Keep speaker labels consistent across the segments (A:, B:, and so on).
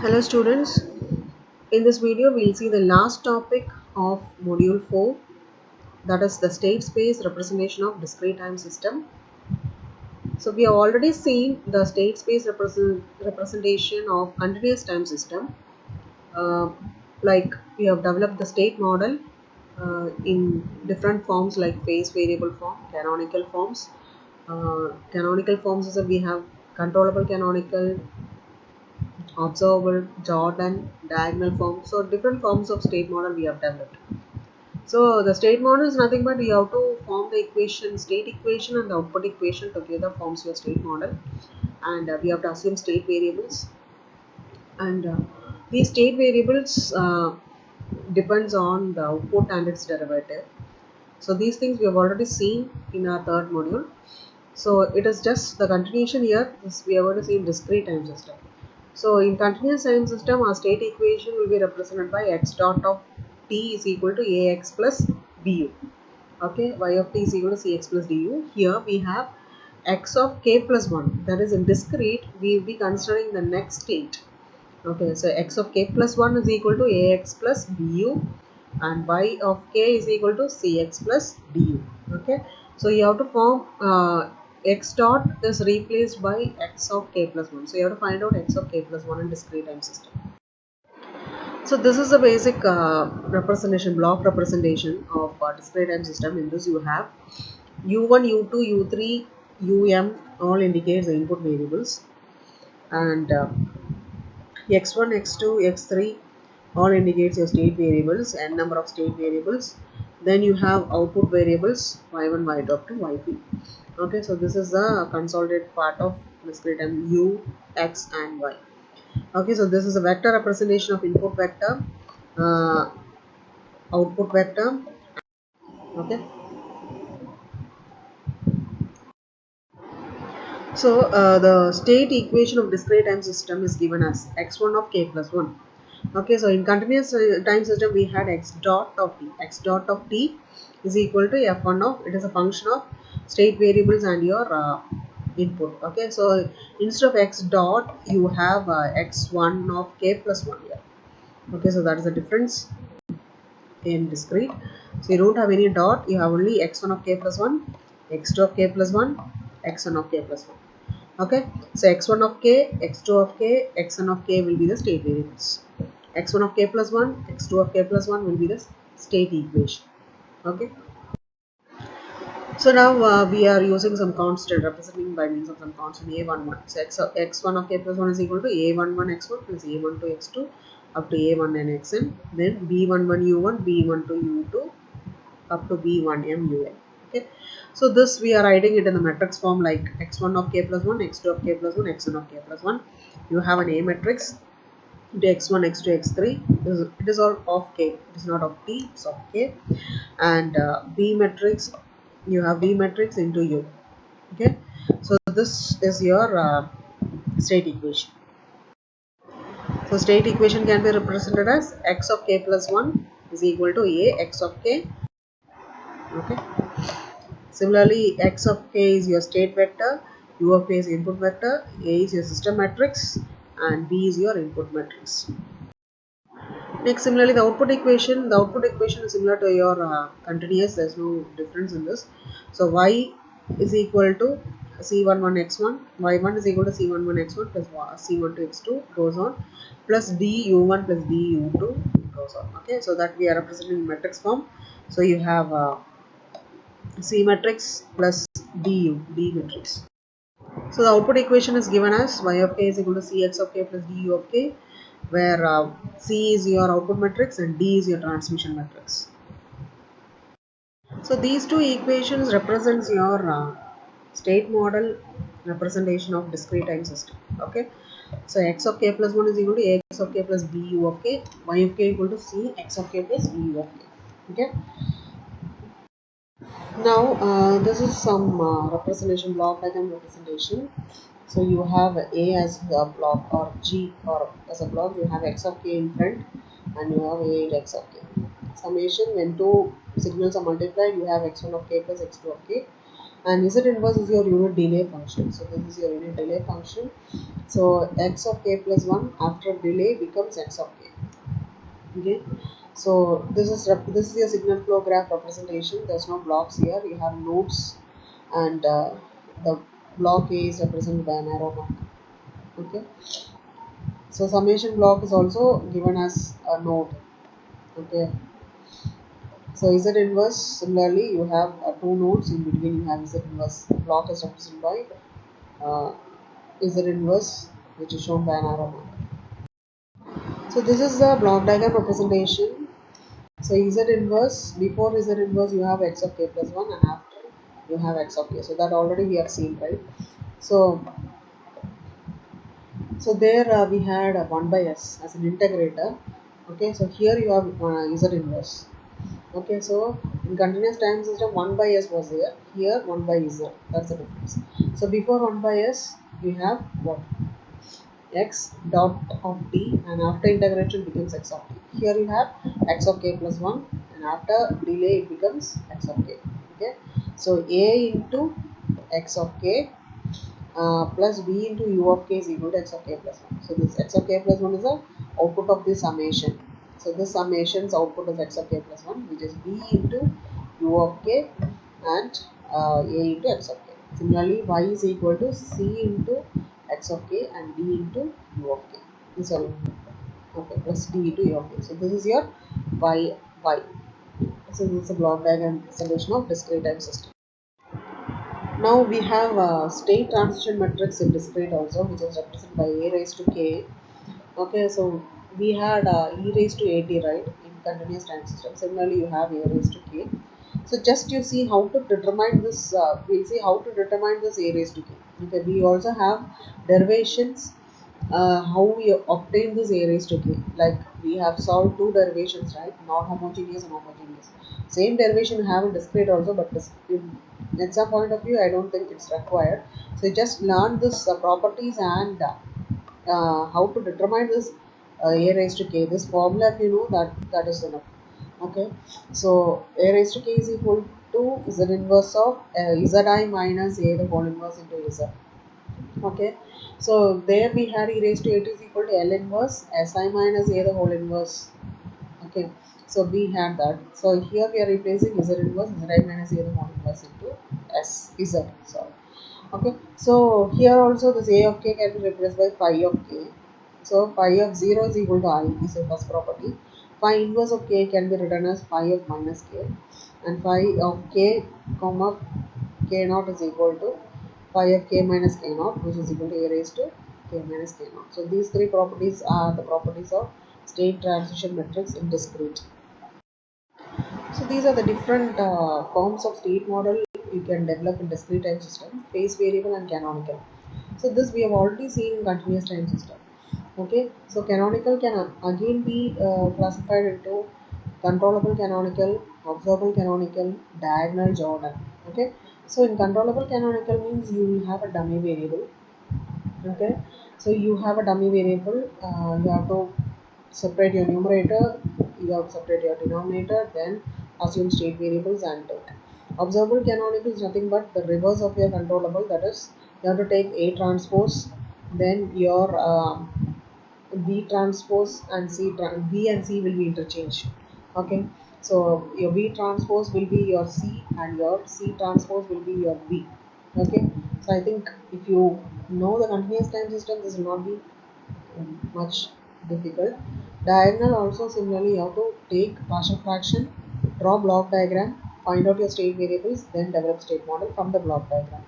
A: Hello students, in this video we'll see the last topic of module 4, that is the state space representation of discrete time system. So we have already seen the state space representation of continuous time system. Uh, like we have developed the state model in different forms like phase variable form, canonical forms. Canonical forms is that we have controllable canonical, observable, Jordan, diagonal form. So different forms of state model we have developed. So the state model is nothing but you have to form the equation, state equation and the output equation together forms your state model, and we have to assume state variables, and these state variables depends on the output and its derivative. So these things we have already seen in our third module. So it is just the continuation here. We are going to see in discrete time system. So in continuous time system, our state equation will be represented by x dot of t is equal to ax plus bu. Okay, y of t is equal to cx plus du. Here we have x of k plus 1. That is in discrete, we will be considering the next state. Okay, so x of k plus 1 is equal to ax plus bu, and y of k is equal to cx plus du. Okay, so you have to form x dot is replaced by x of k plus 1. So you have to find out x of k plus 1 in discrete time system. So this is a basic representation, block representation of discrete time system. In this you have u1, u2, u3, um all indicates the input variables, and x1, x2, x3 all indicates your state variables, n number of state variables. Then you have output variables y1, y2 up to yp. Okay, so this is the consolidated part of discrete time u, x and y. Okay, so this is a vector representation of input vector, uh, output vector. Okay, so the state equation of discrete time system is given as x1 of k plus 1. Okay, so in continuous time system we had x dot of t. X dot of t is equal to f1 of, it is a function of state variables and your input. Okay, so instead of x dot you have x1 of k plus 1 here. Okay, so that is the difference in discrete. So you don't have any dot, you have only x1 of k plus 1, x2 of k plus 1, x1 of k plus 1. Okay, so x1 of k, x2 of k, xn of k will be the state variables. X1 of k plus 1, x2 of k plus 1 will be the state equation. Okay, so now we are using some constant, representing by means of some constant a11. So x1 of k plus 1 is equal to a11 x1 plus a12 x2 up to a1n xn, then b11 u1, b12 u2 up to b1m un. Okay, so this we are writing it in the matrix form like x1 of k plus 1, x2 of k plus 1, xn of k plus 1. You have an A matrix into x1, x2, x3. It is all of k, it is not of t, it's of k. And B matrix, you have B matrix into U. Okay, so this is your state equation. So state equation can be represented as x of k plus 1 is equal to A x of k. Okay, similarly x of k is your state vector, U of k is input vector, A is your system matrix, and B is your input matrix. Next, similarly, the output equation is similar to your continuous. There's no difference in this. So y is equal to c11x1, y1 is equal to c11x1 plus c12x2 goes on, plus du1 plus du2 goes on. Okay, so that we are representing in matrix form. So you have C matrix plus D matrix. So the output equation is given as y of k is equal to cx of k plus du of k, where C is your output matrix and D is your transmission matrix. So these two equations represents your state model representation of discrete time system. Okay, so x of k plus 1 is equal to ax of k plus bu of k, y of k equal to c x of k plus bu of k. Okay, now this is some representation, block diagram representation. So you have A as a block or G or as a block, you have x of k in front and you have A into x of k. Summation, when two signals are multiplied, you have x1 of k plus x2 of k. and Z inverse is your unit delay function. So this is your unit delay function. So x of k plus 1 after delay becomes x of k. Okay, so this is your signal flow graph representation. There's no blocks here, you have nodes, and the block A is represented by an arrow mark. Okay, so summation block is also given as a node. Okay, so Z inverse, similarly you have two nodes, in between you have Z inverse. Block is represented by uh, Z inverse, which is shown by an arrow mark. So this is the block diagram representation. So Z inverse, before Z inverse you have x of k plus 1, and after you have x of k. So that already we have seen, right? So there we had 1 by s as an integrator. Okay, so here you have Z inverse. Okay, so in continuous time system 1 by s was there, here 1 by z, that's the difference. So before 1 by s we have what? X dot of t, and after integration becomes x of t. Here you have x of k plus 1, and after delay it becomes x of k. Okay, so a into x of k plus b into u of k is equal to x of k plus 1. So this x of k plus 1 is the output of this summation. So this summation's output is x of k plus 1, which is b into u of k and a into x of k. Similarly, y is equal to c into x of k and d into u of k. Sorry, okay, plus d into u of k. So this is your y. So this is a block diagram solution of discrete time system. Now we have state transition matrix in discrete also, which is represented by a raised to k. Okay, so we had e raised to at, right, in continuous time system. Similarly, you have a raised to k. So just you see how to determine this. We'll see how to determine this a raised to k. Okay, we also have derivations. How we obtain this a raised to k. Like we have solved two derivations, right? Non-homogeneous and homogeneous. Same derivation you have in discrete also, but in some point of view, I don't think it's required. So you just learn this properties and how to determine this a raised to k. This formula, if you know that is enough. Okay, so a raised to k is equal to z inverse of zi minus a the whole inverse into z. Okay, so there we had e raised to 8 is equal to L inverse Si minus A the whole inverse. Okay, so we had that. So here we are replacing Z inverse Zi minus A the whole inverse into S Z. Sorry. Okay, so here also this A of k can be replaced by phi of k. So phi of 0 is equal to I is the first property. Phi inverse of k can be written as phi of minus k, and phi of k comma k naught is equal to phi of k minus k naught, which is equal to a raised to k minus k naught. So these three properties are the properties of state transition matrix in discrete. So these are the different forms of state model you can develop in discrete time system: phase variable and canonical. So this we have already seen in continuous time system. Okay, so canonical can again be classified into controllable canonical, observable canonical, diagonal Jordan. Okay, so in controllable canonical means you will have a dummy variable. Okay, so you have a dummy variable, you have to separate your numerator, you have to separate your denominator, then assume state variables and take. Observable canonical is nothing but the reverse of your controllable, that is you have to take A transpose, then your B transpose and B and C will be interchanged. Okay, so your B transpose will be your C and your C transpose will be your B. Okay, so I think if you know the continuous time system, this will not be much difficult. Diagonal also similarly, you have to take partial fraction, draw block diagram, find out your state variables, then develop state model from the block diagram.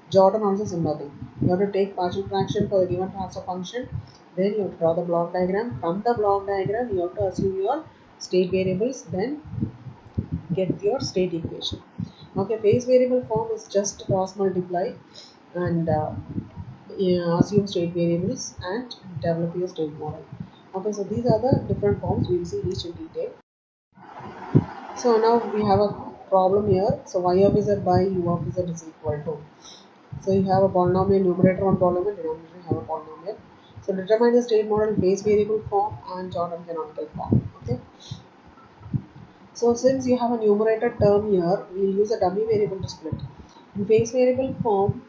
A: Jordan also similar thing. You have to take partial fraction for the given transfer function, then you have to draw the block diagram. From the block diagram, you have to assume your state variables, then get your state equation. Okay, phase variable form is just cross multiply and assume state variables and develop your state model. Okay, so these are the different forms. We will see each in detail. So now we have a problem here. So y of z by u of z is equal to. So you have a polynomial numerator on polynomial, denominator you have a polynomial. So determine the state model base variable form and Jordan canonical form. Okay. So since you have a numerator term here, we will use a dummy variable to split. In phase variable form,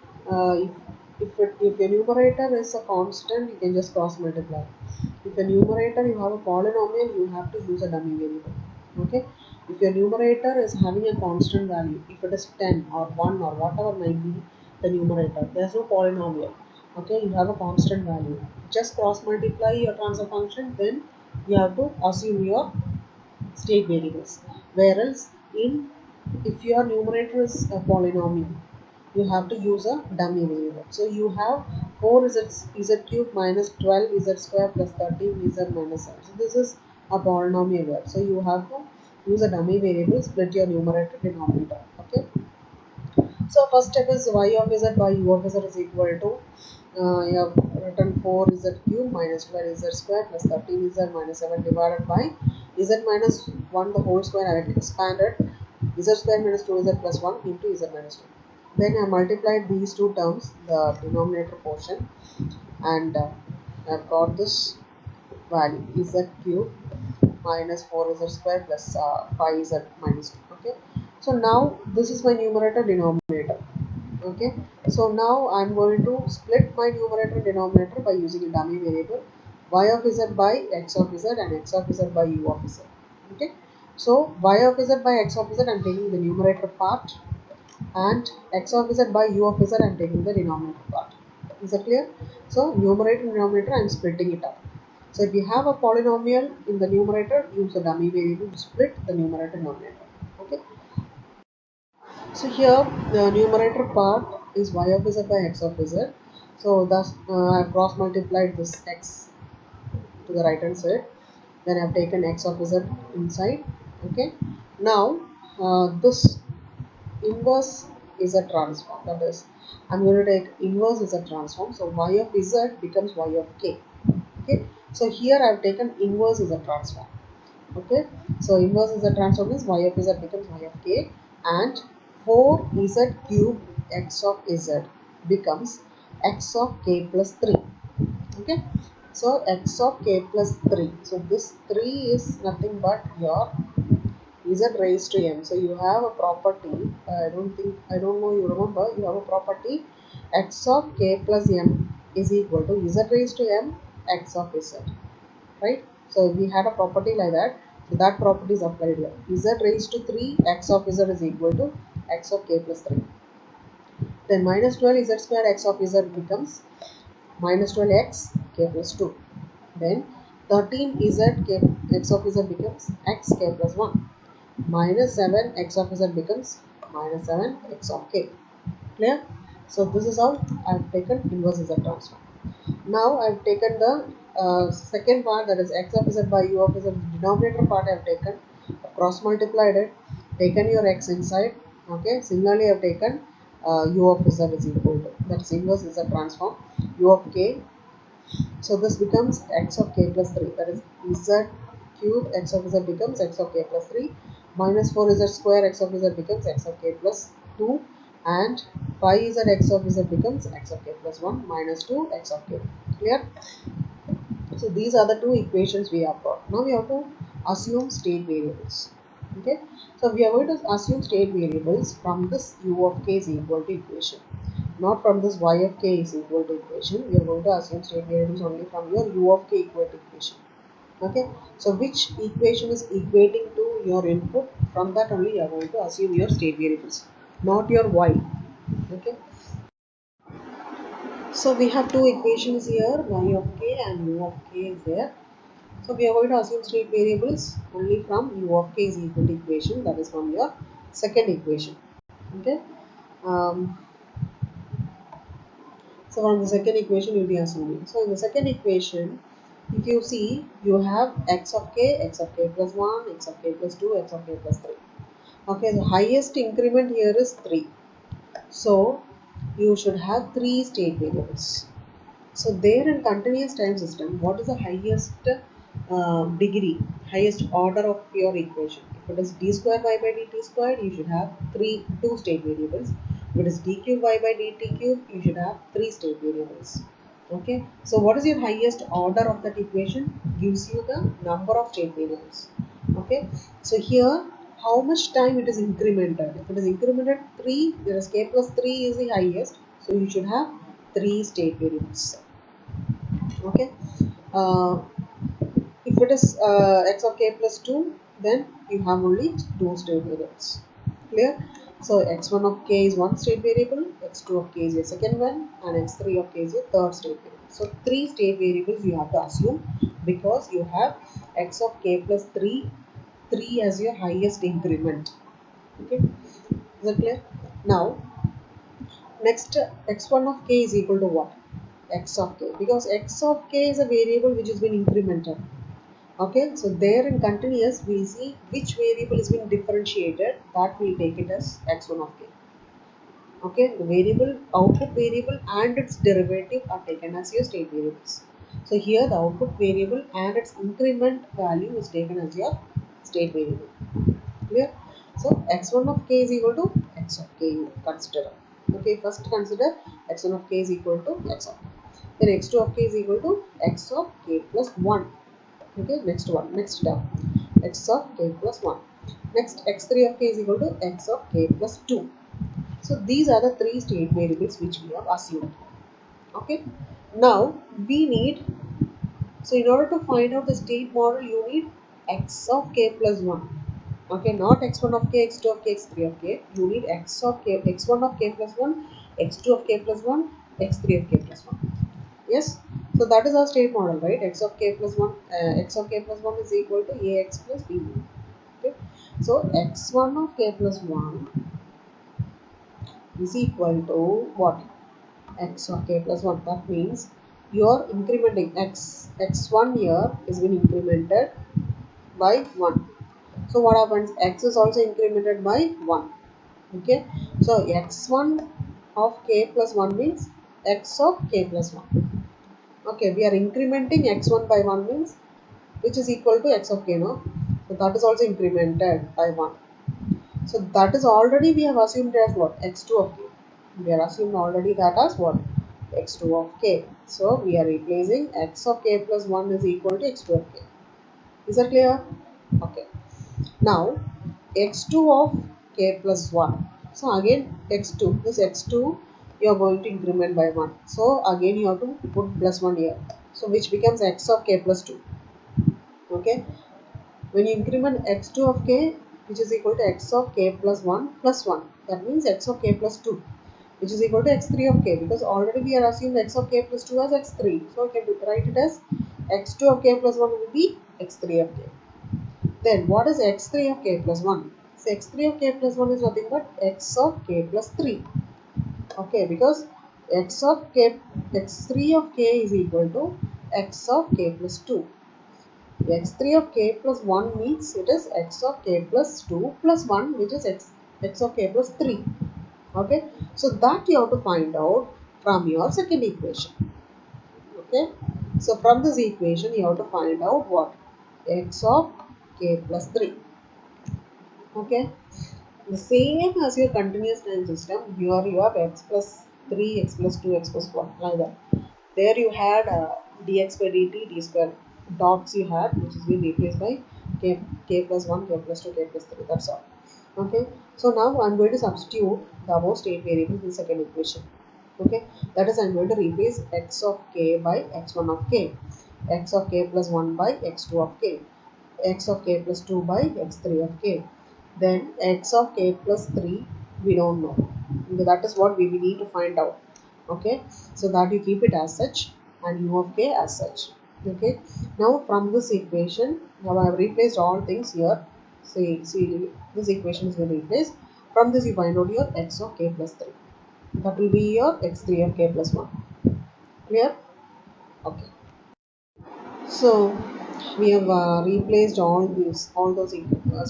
A: if your numerator is a constant, you can just cross multiply. If your numerator you have a polynomial, you have to use a dummy variable. Okay. If your numerator is having a constant value, if it is 10 or 1 or whatever might be the numerator, there is no polynomial. Okay, you have a constant value. Just cross multiply your transfer function, then you have to assume your state variables. Whereas in if your numerator is a polynomial, you have to use a dummy variable. So you have 4z cube minus 12z square plus 13z minus 7. So this is a polynomial here. So you have to use a dummy variable, split your numerator denominator. Okay. So first step is y of z by u of z is equal to you have written 4z cube minus 12z square plus 13z minus 7 divided by z minus 1 the whole square. I have expanded z square minus 2z plus 1 into z minus 2. Then I multiplied these two terms, the denominator portion, and I've got this value z cube minus 4z square plus 5z minus 2. Okay, so now this is my numerator denominator. Okay, so now I'm going to split my numerator denominator by using a dummy variable y of z by x of z and x of z by u of z. Okay, so y of z by x of z I'm taking the numerator part, and x of z by u of z I'm taking the denominator part. Is that clear? So numerator and denominator I'm splitting it up. So if you have a polynomial in the numerator, use a dummy variable to split the numerator denominator. Okay. So here the numerator part is y of z by x of z. So thus I have cross multiplied this x to the right hand side. Then I have taken x of z inside. Okay. Now this inverse is a transform. That is, I'm going to take inverse is a transform. So y of z becomes y of k. Okay. So here I have taken inverse is a transform. Okay. So inverse is a transform means y of z becomes y of k, and 4z cube x of z becomes x of k plus 3. Okay. So x of k plus 3. So this 3 is nothing but your z raised to m. So you have a property. I don't know you remember. You have a property x of k plus m is equal to z raised to m x of z. Right. So we had a property like that. So that property is applied here. Z raised to 3 x of z is equal to x of k plus 3. Then minus 12 z square x of z becomes minus 12x k plus 2. Then 13 z k x of z becomes x k plus 1. Minus 7 x of z becomes minus 7 x of k. Clear? So this is how I have taken inverse z transform. Now I have taken the second part, that is x of z by u of z. Denominator part I have taken, cross multiplied it, taken your x inside. Okay. Similarly, I have taken u of z is equal to, that is inverse z transform, u of k. So this becomes x of k plus 3. That is z cube x of z becomes x of k plus 3. Minus 4z square x of z becomes x of k plus 2. And 5z x of z becomes x of k plus 1 minus 2 x of k. Clear? So these are the two equations we have got. Now we have to assume state variables. Okay. So we are going to assume state variables from this u of k is equal to equation, not from this y of k is equal to equation. We are going to assume state variables only from your u of k equal to equation. Okay. So which equation is equating to your input, from that only you are going to assume your state variables, not your y. Okay. So we have two equations here, y of k and u of k is there. So we are going to assume state variables only from u of k is equal to equation, that is from your second equation. Okay. Um, so from the second equation you will be assuming. So in the second equation, if you see, you have x of k plus 1, x of k plus 2, x of k plus 3. Okay, the highest increment here is 3. So you should have 3 state variables. So there in continuous time system, what is the highest degree, highest order of your equation? If it is d square y by dt squared, you should have two state variables. If it is d cube y by dt cube, you should have 3 state variables. Okay. So what is your highest order of that equation? Gives you the number of state variables. Okay. So here how much time it is incremented. If it is incremented 3, there is k plus 3 is the highest. So you should have 3 state variables. Okay. Uh, if it is x of k plus 2, then you have only 2 state variables. Clear? So x1 of k is one state variable, x2 of k is your second one, and x3 of k is your third state variable. So 3 state variables you have to assume because you have x of k plus 3 as your highest increment. Okay, is that clear? Now next, x1 of k is equal to what? X of k, because x of k is a variable which has been incremented. Okay, so there in continuous we'll see which variable is being differentiated, that we'll take it as x1 of k. Okay, the variable, output variable and its derivative are taken as your state variables. So here the output variable and its increment value is taken as your state variable. Clear? So x1 of k is equal to x of k, you consider. Okay, first consider x1 of k is equal to x of k. Then x2 of k is equal to x of k plus 1. Okay, next one, next term, x of k plus 1. Next, x3 of k is equal to x of k plus 2. So these are the 3 state variables which we have assumed. Okay, now we need, so in order to find out the state model, you need x of k plus 1. Okay, not x1 of k, x2 of k, x3 of k. You need x of k, x1 of k plus 1, x2 of k plus 1, x3 of k plus 1. Yes, so that is our state model, right? X of k plus 1, x of k plus 1 is equal to ax plus b. Okay, so x1 of k plus 1 is equal to what? X of k plus 1. That means you are incrementing x1 here is being incremented by 1. So what happens? X is also incremented by 1. Okay, so x1 of k plus 1 means x of k plus 1. Okay, we are incrementing x1 by 1 means which is equal to x of k, no? So that is also incremented by 1. So that is already we have assumed as what? X2 of k. We are assumed already that as what? X2 of k. So we are replacing x of k plus 1 is equal to x2 of k. Is that clear? Okay. Now x2 of k plus 1. So again x2, this x2 you are going to increment by 1. So again you have to put plus 1 here. So which becomes x of k plus 2. Okay. When you increment x2 of k, which is equal to x of k plus 1 plus 1. That means x of k plus 2, which is equal to x3 of k, because already we are assuming x of k plus 2 as x3. So we can write it as x2 of k plus 1 will be x3 of k. Then what is x3 of k plus 1? So x3 of k plus 1 is nothing but x of k plus 3. Okay, because x3 of k is equal to x of k plus 2. x3 of k plus 1 means it is x of k plus 2 plus 1, which is x of k plus 3. Okay, so that you have to find out from your second equation. Okay, so from this equation you have to find out what? X of k plus 3. Okay, the same as your continuous time system, here you have x plus 3, x plus 2, x plus 1, like that. There you had dx by dt, d square dots you had, which is being replaced by k plus 1, k plus 2, k plus 3. That's all. Okay, so now I'm going to substitute the above state variable in the second equation. Okay, that is I'm going to replace x of k by x1 of k, x of k plus 1 by x2 of k, x of k plus 2 by x3 of k. Then x of k plus 3 we don't know. That is what we need to find out. Okay, so that you keep it as such and u of k as such. Okay, now from this equation, now I have replaced all things here. See this equation is going to replace. From this you find out your x of k plus 3. That will be your x3 of k plus 1. Clear? Okay. So we have replaced all those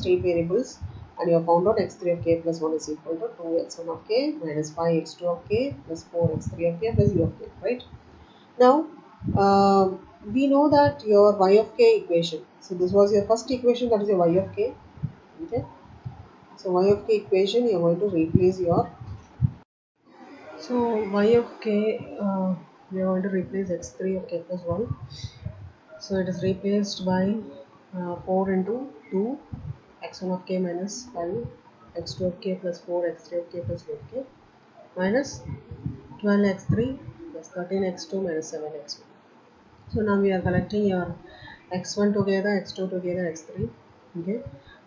A: state variables, and you have found out x3 of k plus 1 is equal to 2x1 of k minus 5x2 of k plus 4x3 of k plus u of k, right? Now we know that your y of k equation. So this was your first equation, that is your y of k. Okay. So y of k equation you are going to replace your. So y of k we are going to replace x3 of k plus 1. So it is replaced by 4 into 2 x1 of k minus 5 x2 of k plus 4 x3 of k plus 4k minus 12x3 plus 13x2 minus 7x1. So now we are collecting your x1 together, x2 together, x3. Okay,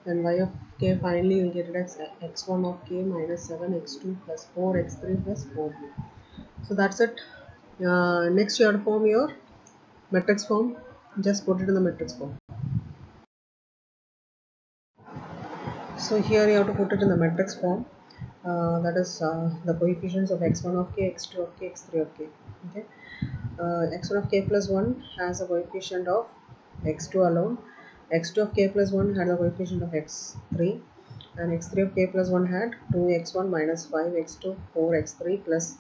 A: then y of k finally you'll get it as x1 of k minus 7x2 plus 4x3 plus 4b. So that's it. Next you have to form your matrix form. Just put it in the matrix form. So here you have to put it in the matrix form. That is the coefficients of x1 of k, x2 of k, x3 of k. Okay. X1 of k plus 1 has a coefficient of x2 alone. X2 of k plus 1 had a coefficient of x3, and x3 of k plus 1 had 2x1 minus 5x2 4x3 plus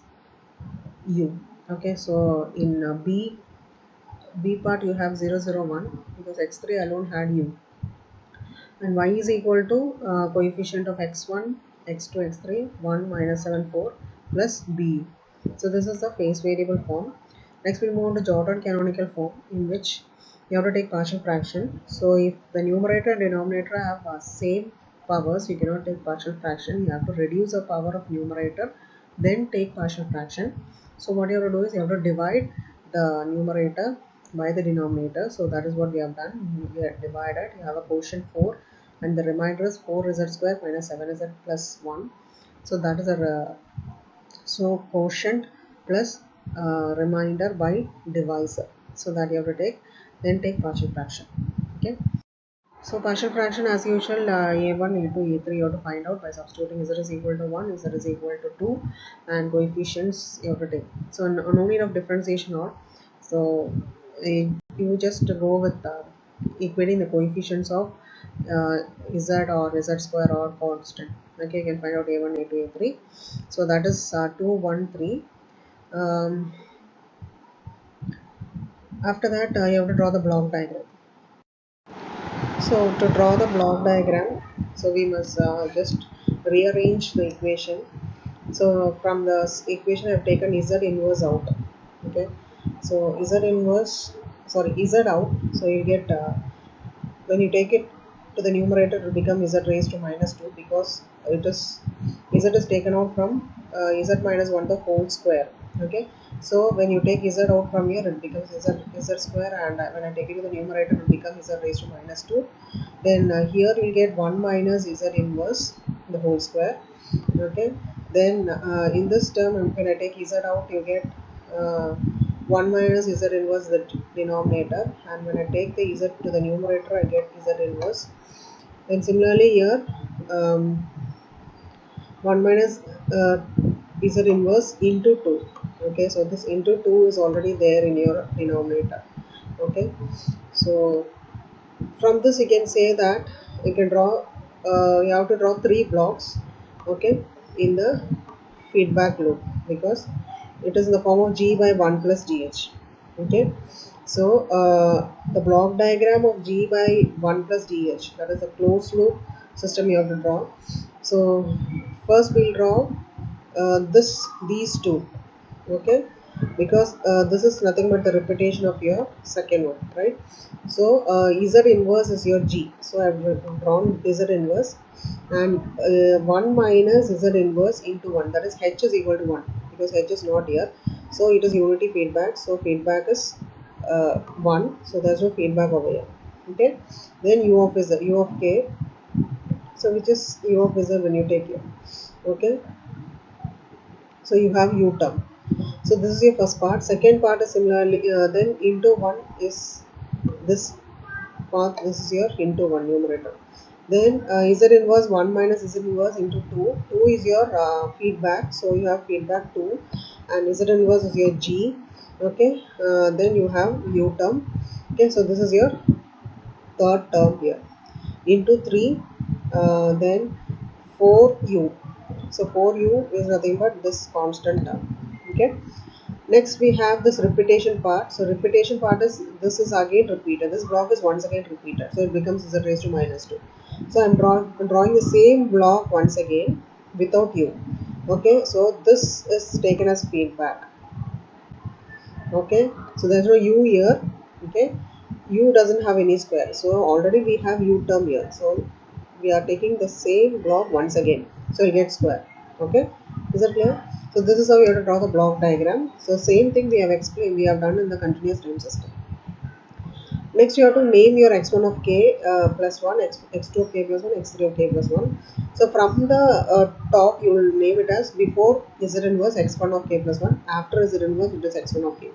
A: u. Okay, so in B part you have 0 0 1 because x3 alone had u, and y is equal to coefficient of x1 x2 x3 1 minus 7 4 plus b. So this is the phase variable form. Next we move on to Jordan canonical form, in which you have to take partial fraction. So if the numerator and denominator have same powers, you cannot take partial fraction. You have to reduce the power of numerator, then take partial fraction. So what you have to do is you have to divide the numerator by the denominator. So that is what we have done. We have divided. You have a quotient 4, and the remainder is 4z square minus 7z plus 1. So that is a so quotient plus remainder by divisor. So that you have to take, then take partial fraction. Okay. So partial fraction as usual, a1, a2, a3 you have to find out by substituting z is equal to 1, z is equal to 2, and coefficients you have to take. So no need of differentiation or. So you just go with equating the coefficients of z or z square or constant. Okay, you can find out a1, a2, a3. So that is 2, 1, 3. After that you have to draw the block diagram. So to draw the block diagram, so we must just rearrange the equation. So from the equation I have taken z inverse out. Okay, so z inverse, sorry, z out. So you get when you take it to the numerator, it will become z raised to minus 2 because it is z is taken out from z minus 1 the whole square. Okay, so when you take z out from here, it becomes z square, and when I take it to the numerator, it will become z raised to minus 2. Then here you get 1 minus z inverse the whole square. Okay, then in this term, when I take z out, you get 1 minus z inverse the denominator, and when I take the z to the numerator, I get z inverse. Then similarly here, 1 minus z inverse into 2. Okay, so this into 2 is already there in your denominator. Okay, so from this you can say that you can draw you have to draw 3 blocks. Okay, in the feedback loop, because it is in the form of g by 1 plus gh. Okay, so the block diagram of g by 1 plus gh, that is a closed loop system you have to draw. So first we'll draw these two. Okay, because this is nothing but the repetition of your second one, right? So z inverse is your g, so I've drawn z inverse, and 1 minus z inverse into 1, that is h is equal to 1 because h is not here. So it is unity feedback, so feedback is 1, so there's no feedback over here. Okay, then u of z, u of k, so which is u of z when you take here. Okay, so you have u term. So this is your first part. Second part is similarly then into 1 is this part. This is your into 1 numerator. Then z inverse 1 minus z inverse into 2. 2 is your feedback, so you have feedback 2, and z inverse is your g. Okay, then you have u term. Okay, so this is your third term here into 3, then 4u. So 4u is nothing but this constant term. Okay, next we have this repetition part. So repetition part is, this is again repeated, this block is once again repeated, so it becomes z raised to minus 2. So I'm drawing the same block once again without u. Okay, so this is taken as feedback. Okay, so there's no u here. Okay, u doesn't have any square, so already we have u term here. So we are taking the same block once again, so it gets square. Okay, is that clear? So this is how you have to draw the block diagram. So same thing we have explained, we have done in the continuous time system. Next, you have to name your x1 of k plus 1, x2 of k plus 1, x3 of k plus 1. So from the top, you will name it as before z inverse x1 of k plus 1, after z inverse it is x1 of k.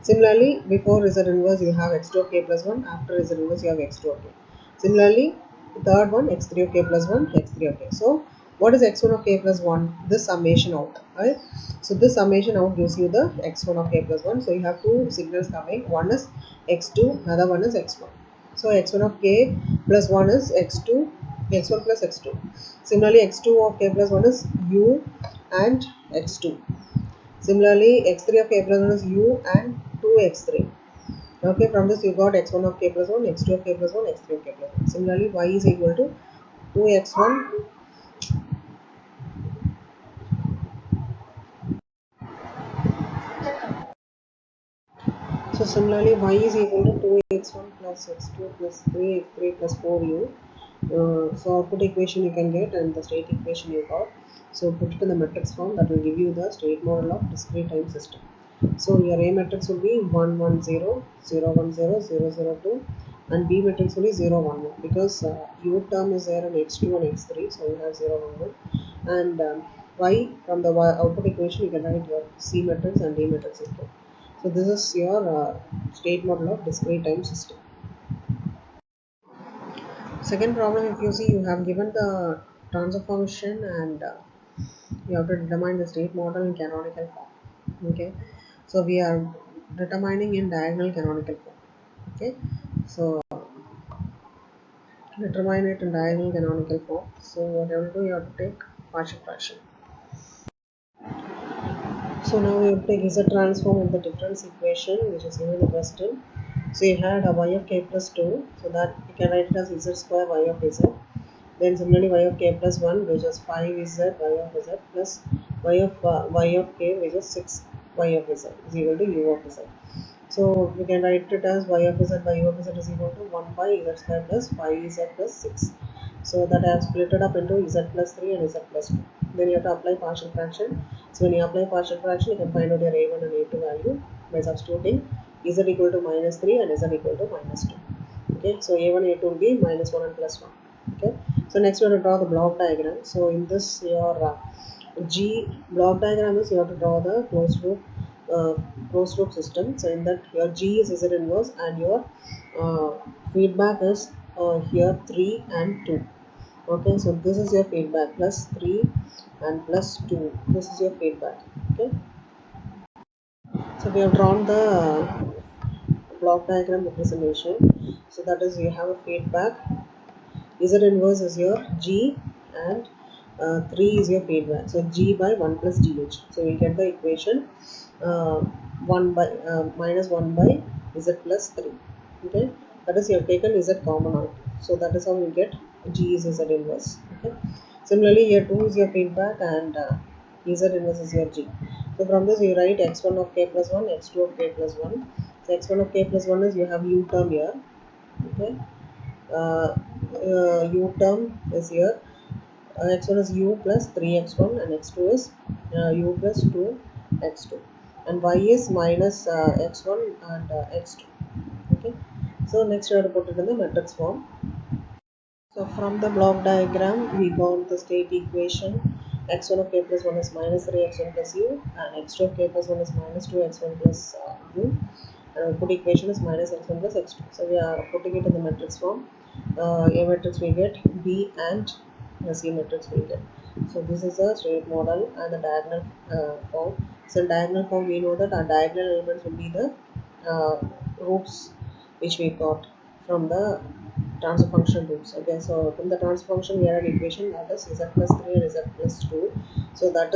A: Similarly, before z inverse you have x2 of k plus 1, after z inverse you have x2 of k. Similarly, the third one x3 of k plus 1, x3 of k. So what is x1 of k plus 1? This summation out, right? So this summation out gives you the x1 of k plus 1. So you have two signals coming. One is x2, another one is x1. So x1 of k plus 1 is x2, x1 plus x2. Similarly, x2 of k plus 1 is u and x2. Similarly, x3 of k plus 1 is u and 2x3. Okay, from this you got x1 of k plus 1, x2 of k plus 1, x3 of k plus 1. Similarly, y is equal to 2x1. So similarly, y is equal to 2x1 plus x2 plus 3x3 plus 4u. So output equation you can get and the state equation you got. So put it in the matrix form, that will give you the state model of discrete time system. So your A matrix will be 1 1 0 0 1 0 0 0 2, and B matrix will be 0 1 1, because U term is there in x2 and x3, so you have 0 1 1. And Y, from the output equation you can write your C matrix and D matrix input. So this is your state model of discrete time system. Second problem, if you see, you have given the transfer function and you have to determine the state model in canonical form. Okay, so we are determining in diagonal canonical form. Okay, so determine it in diagonal canonical form. So what you have to do, you have to take partial fraction. So now we have to take z transform of the difference equation which is given in the question. So you had a y of k plus 2, so that you can write it as z square y of z. Then similarly y of k plus 1, which is 5z y of z, plus y of k, which is 6 y of z, is equal to u of z. So we can write it as y of z by u of z is equal to 1 by z square plus 5z plus 6. So that I have split it up into z plus 3 and z plus 2. Then you have to apply partial fraction. So when you apply partial fraction, you can find out your a1 and a2 value by substituting z equal to minus 3 and z equal to minus 2. Okay, so a1 a2 will be minus 1 and plus 1. Okay, so next we have to draw the block diagram. So in this your G block diagram is you have to draw the uh, closed loop system. So in that your G is Z inverse and your uh, feedback is here 3 and 2. Okay, so this is your feedback plus 3 and plus 2. This is your feedback. Okay, so we have drawn the block diagram representation. So that is you have a feedback. Z inverse is your G and 3 is your feedback. So G by 1 plus GH. So we get the equation 1 by minus 1 by Z plus 3. Okay, that is you have taken Z common out. So that is how you get G is Z inverse. Okay, similarly here 2 is your feedback and Z inverse is your G. So from this you write x1 of k plus 1, x2 of k plus 1. So x1 of k plus 1 is you have u term here. Okay, uh, u term is here. X1 is u plus 3x1 and x2 is u plus 2x2, and y is minus x1 and x2. Okay, so next we have to put it in the matrix form. So from the block diagram we got the state equation. X1 of k plus 1 is minus 3x1 plus u, and x2 of k plus 1 is minus 2x1 plus u, and output equation is minus x1 plus x2. So we are putting it in the matrix form. A matrix we get, B and C matrix we get. So this is a straight model and the diagonal form. So in diagonal form we know that our diagonal elements will be the roots which we got from the transfer function roots. Okay, so from the transfer function we have an equation that is z plus 3 and z plus 2. So that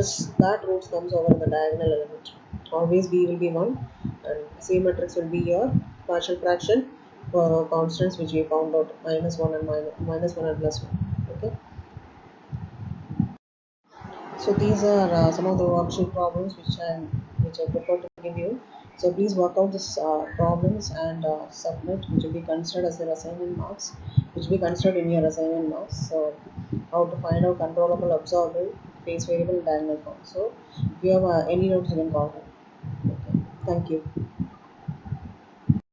A: roots comes over the diagonal element. Always B will be 1 and C matrix will be your partial fraction for constants which we found out, minus 1 and minus 1 and plus 1. Okay, so these are some of the worksheet problems which I prefer to give you. So please work out this problems and submit, which will be considered as your assignment marks, which will be considered in your assignment marks. So how to find out controllable, observable, phase variable, diagonal form. So if you have any notes, you can call me. Okay. Thank you.